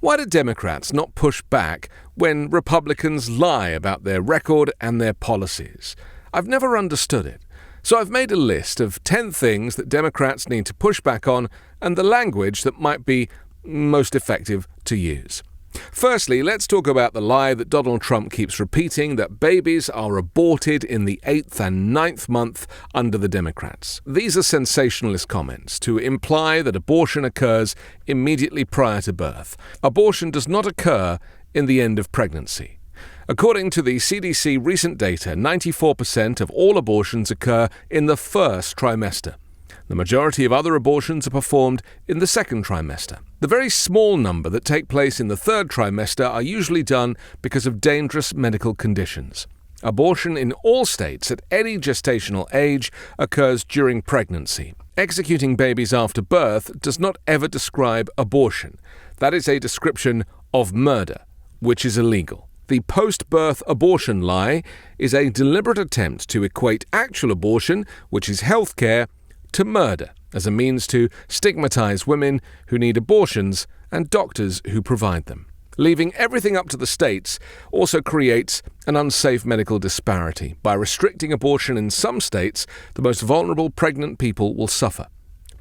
Why do Democrats not push back when Republicans lie about their record and their policies? I've never understood it. So I've made a list of 10 things that Democrats need to push back on and the language that might be most effective to use. Firstly, let's talk about the lie that Donald Trump keeps repeating, that babies are aborted in the 8th and 9th month under the Democrats. These are sensationalist comments to imply that abortion occurs immediately prior to birth. Abortion does not occur in the end of pregnancy. According to the CDC recent data, 94% of all abortions occur in the first trimester. The majority of other abortions are performed in the second trimester. The very small number that take place in the third trimester are usually done because of dangerous medical conditions. Abortion in all states at any gestational age occurs during pregnancy. Executing babies after birth does not ever describe abortion. That is a description of murder, which is illegal. The post-birth abortion lie is a deliberate attempt to equate actual abortion, which is health care, to murder as a means to stigmatize women who need abortions and doctors who provide them. Leaving everything up to the states also creates an unsafe medical disparity. By restricting abortion in some states, the most vulnerable pregnant people will suffer.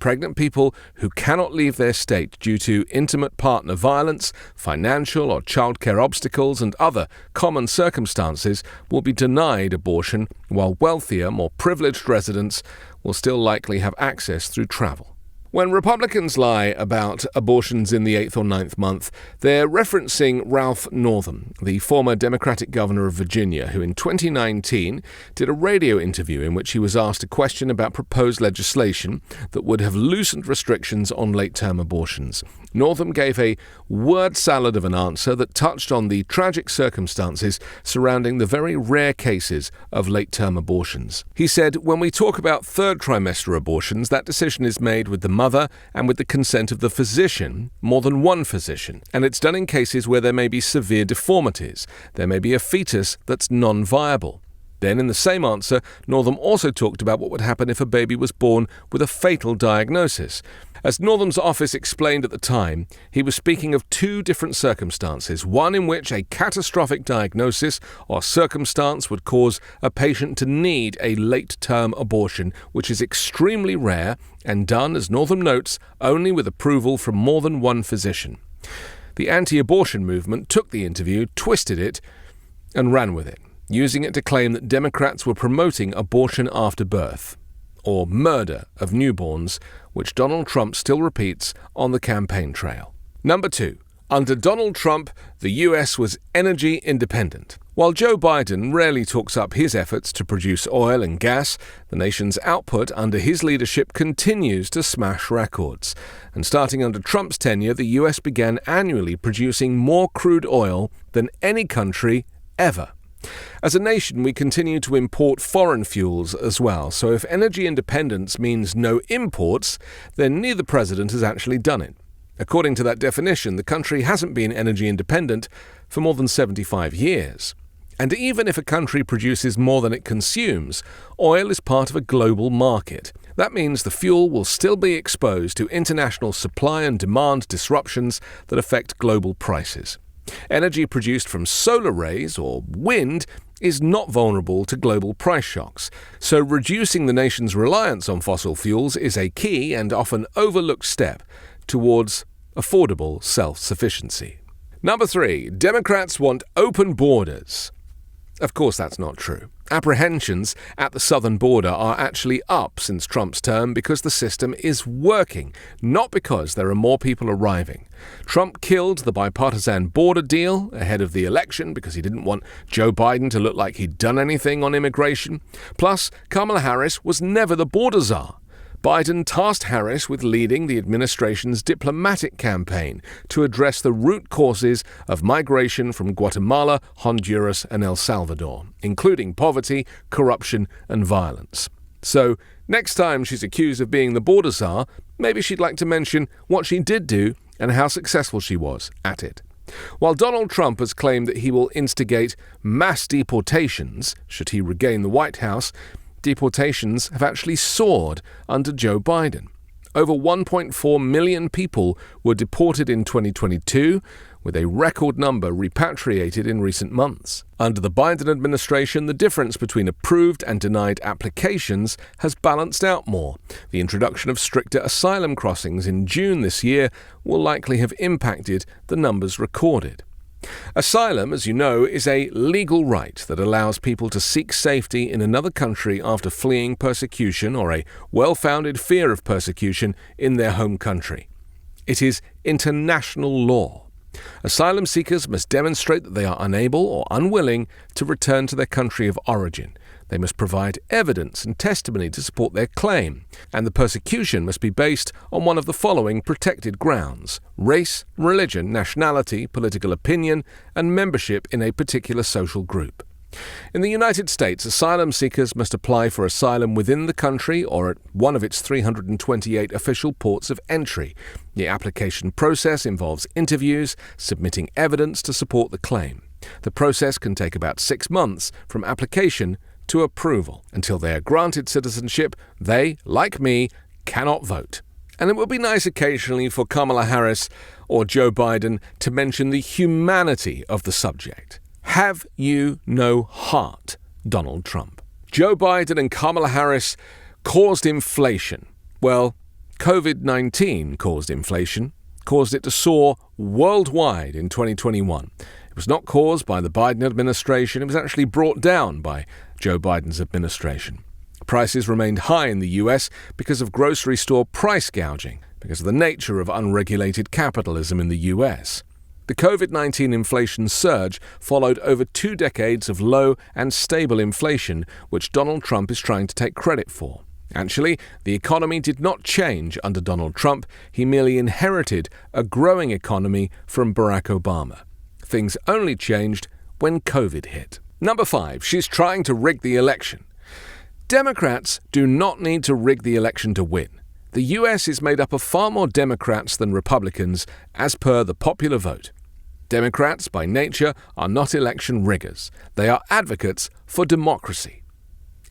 Pregnant people who cannot leave their state due to intimate partner violence, financial or childcare obstacles, and other common circumstances will be denied abortion, while wealthier, more privileged residents will still likely have access through travel. When Republicans lie about abortions in the 8th or 9th month, they're referencing Ralph Northam, the former Democratic governor of Virginia, who in 2019 did a radio interview in which he was asked a question about proposed legislation that would have loosened restrictions on late-term abortions. Northam gave a word salad of an answer that touched on the tragic circumstances surrounding the very rare cases of late-term abortions. He said, "When we talk about third trimester abortions, that decision is made with the mother and with the consent of the physician, more than one physician, and it's done in cases where there may be severe deformities. There may be a fetus that's non-viable." Then, in the same answer, Northam also talked about what would happen if a baby was born with a fatal diagnosis. As Northam's office explained at the time, he was speaking of two different circumstances, one in which a catastrophic diagnosis or circumstance would cause a patient to need a late-term abortion, which is extremely rare and done, as Northam notes, only with approval from more than one physician. The anti-abortion movement took the interview, twisted it, and ran with it, using it to claim that Democrats were promoting abortion after birth, or murder of newborns, which Donald Trump still repeats on the campaign trail. Number 2. Under Donald Trump, the US was energy independent. While Joe Biden rarely talks up his efforts to produce oil and gas, the nation's output under his leadership continues to smash records. And starting under Trump's tenure, the US began annually producing more crude oil than any country ever. As a nation, we continue to import foreign fuels as well, so if energy independence means no imports, then neither president has actually done it. According to that definition, the country hasn't been energy independent for more than 75 years. And even if a country produces more than it consumes, oil is part of a global market. That means the fuel will still be exposed to international supply and demand disruptions that affect global prices. Energy produced from solar rays or wind is not vulnerable to global price shocks, so reducing the nation's reliance on fossil fuels is a key and often overlooked step towards affordable self-sufficiency. Number 3. Democrats want open borders. Of course, that's not true. Apprehensions at the southern border are actually up since Trump's term because the system is working, not because there are more people arriving. Trump killed the bipartisan border deal ahead of the election because he didn't want Joe Biden to look like he'd done anything on immigration. Plus, Kamala Harris was never the border czar. Biden tasked Harris with leading the administration's diplomatic campaign to address the root causes of migration from Guatemala, Honduras, and El Salvador, including poverty, corruption, and violence. So, next time she's accused of being the border czar, maybe she'd like to mention what she did do and how successful she was at it. While Donald Trump has claimed that he will instigate mass deportations should he regain the White House, deportations have actually soared under Joe Biden. Over 1.4 million people were deported in 2022, with a record number repatriated in recent months. Under the Biden administration, the difference between approved and denied applications has balanced out more. The introduction of stricter asylum crossings in June this year will likely have impacted the numbers recorded. Asylum, as you know, is a legal right that allows people to seek safety in another country after fleeing persecution or a well-founded fear of persecution in their home country. It is international law. Asylum seekers must demonstrate that they are unable or unwilling to return to their country of origin. They must provide evidence and testimony to support their claim, and the persecution must be based on one of the following protected grounds: race, religion, nationality, political opinion, and membership in a particular social group. In the United States, asylum seekers must apply for asylum within the country or at one of its 328 official ports of entry. The application process involves interviews, submitting evidence to support the claim. The process can take about 6 months from application to approval. Until they are granted citizenship, they, like me, cannot vote. And it would be nice occasionally for Kamala Harris or Joe Biden to mention the humanity of the subject. Have you no heart, Donald Trump? Joe Biden and Kamala Harris caused inflation. Well, COVID-19 caused inflation, caused it to soar worldwide in 2021. It was not caused by the Biden administration. It was actually brought down by Joe Biden's administration. Prices remained high in the US because of grocery store price gouging, because of the nature of unregulated capitalism in the US. The COVID-19 inflation surge followed over 2 decades of low and stable inflation, which Donald Trump is trying to take credit for. Actually, the economy did not change under Donald Trump. He merely inherited a growing economy from Barack Obama. Things only changed when COVID hit. Number 5, she's trying to rig the election. Democrats do not need to rig the election to win. The US is made up of far more Democrats than Republicans, as per the popular vote. Democrats, by nature, are not election riggers. They are advocates for democracy.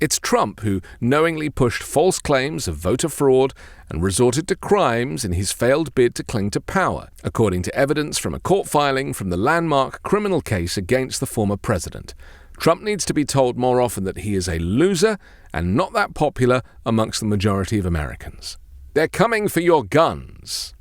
It's Trump who knowingly pushed false claims of voter fraud and resorted to crimes in his failed bid to cling to power, according to evidence from a court filing from the landmark criminal case against the former president. Trump needs to be told more often that he is a loser and not that popular amongst the majority of Americans. They're coming for your guns.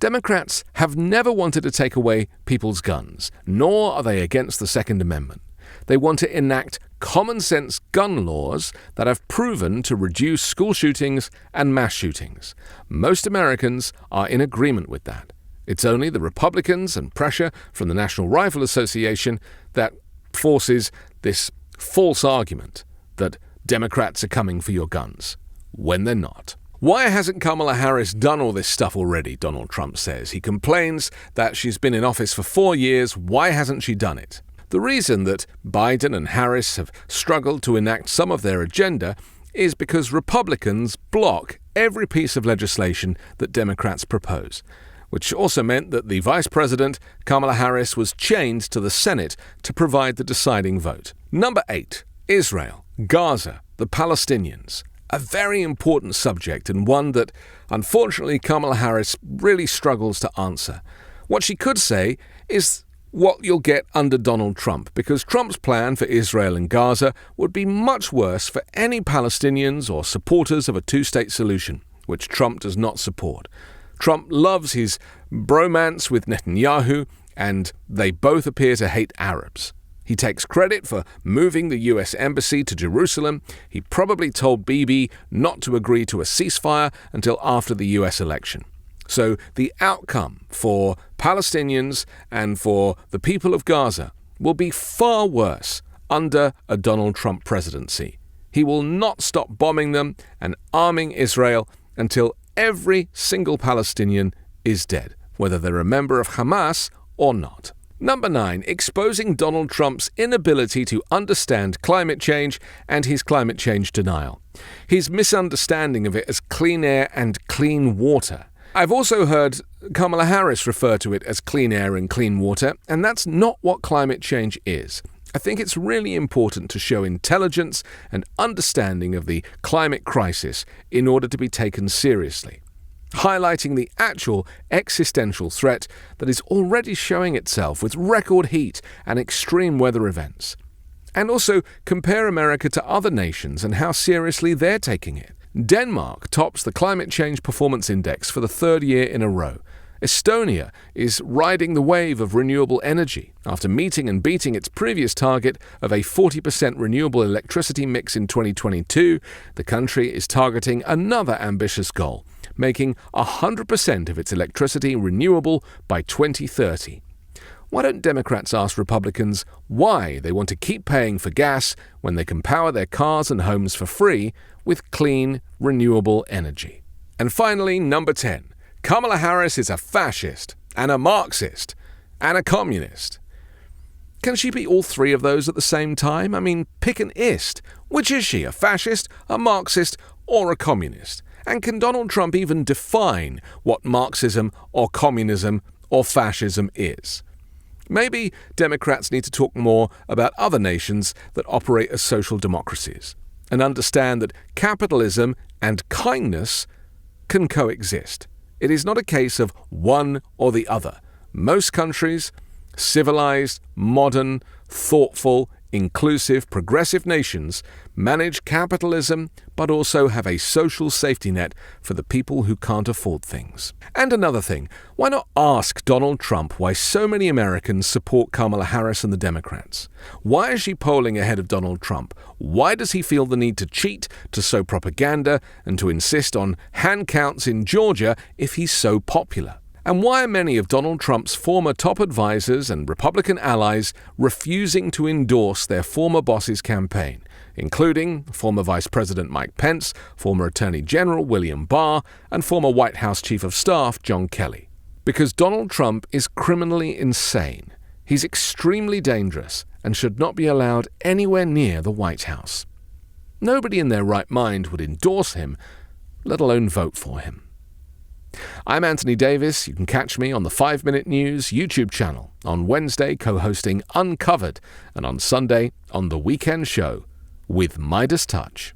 Democrats have never wanted to take away people's guns, nor are they against the Second Amendment. They want to enact common-sense gun laws that have proven to reduce school shootings and mass shootings. Most Americans are in agreement with that. It's only the Republicans and pressure from the National Rifle Association that forces this false argument that Democrats are coming for your guns, when they're not. Why hasn't Kamala Harris done all this stuff already, Donald Trump says. He complains that she's been in office for 4 years. Why hasn't she done it? The reason that Biden and Harris have struggled to enact some of their agenda is because Republicans block every piece of legislation that Democrats propose, which also meant that the Vice President, Kamala Harris, was chained to the Senate to provide the deciding vote. Number 8, Israel, Gaza, the Palestinians. A very important subject and one that, unfortunately, Kamala Harris really struggles to answer. What she could say is what you'll get under Donald Trump, because Trump's plan for Israel and Gaza would be much worse for any Palestinians or supporters of a two-state solution, which Trump does not support. Trump loves his bromance with Netanyahu, and they both appear to hate Arabs. He takes credit for moving the U.S. Embassy to Jerusalem. He probably told Bibi not to agree to a ceasefire until after the U.S. election. So the outcome for Palestinians and for the people of Gaza will be far worse under a Donald Trump presidency. He will not stop bombing them and arming Israel until every single Palestinian is dead, whether they're a member of Hamas or not. Number 9, exposing Donald Trump's inability to understand climate change and his climate change denial. His misunderstanding of it as clean air and clean water. I've also heard Kamala Harris refer to it as clean air and clean water, and that's not what climate change is. I think it's really important to show intelligence and understanding of the climate crisis in order to be taken seriously. highlighting the actual existential threat that is already showing itself with record heat and extreme weather events. And also compare America to other nations and how seriously they're taking it. Denmark tops the Climate Change Performance Index for the third year in a row. Estonia is riding the wave of renewable energy. After meeting and beating its previous target of a 40% renewable electricity mix in 2022, the country is targeting another ambitious goal, making 100% of its electricity renewable by 2030. Why don't Democrats ask Republicans why they want to keep paying for gas when they can power their cars and homes for free with clean, renewable energy? And finally, number 10. Kamala Harris is a fascist, and a Marxist, and a communist. Can she be all three of those at the same time? I mean, pick an ist. Which is she, a fascist, a Marxist, or a communist? And can Donald Trump even define what Marxism or communism or fascism is? Maybe Democrats need to talk more about other nations that operate as social democracies and understand that capitalism and kindness can coexist. It is not a case of one or the other. Most countries, civilized, modern, thoughtful, inclusive, progressive nations manage capitalism but also have a social safety net for the people who can't afford things. And another thing, why not ask Donald Trump why so many Americans support Kamala Harris and the Democrats? Why is she polling ahead of Donald Trump? Why does he feel the need to cheat, to sow propaganda, and to insist on hand counts in Georgia if he's so popular? And why are many of Donald Trump's former top advisors and Republican allies refusing to endorse their former boss's campaign, including former Vice President Mike Pence, former Attorney General William Barr, and former White House Chief of Staff John Kelly? Because Donald Trump is criminally insane. He's extremely dangerous and should not be allowed anywhere near the White House. Nobody in their right mind would endorse him, let alone vote for him. I'm Anthony Davis. You can catch me on the 5 Minute News YouTube channel, on Wednesday co-hosting Uncovered, and on Sunday on The Weekend Show with Midas Touch.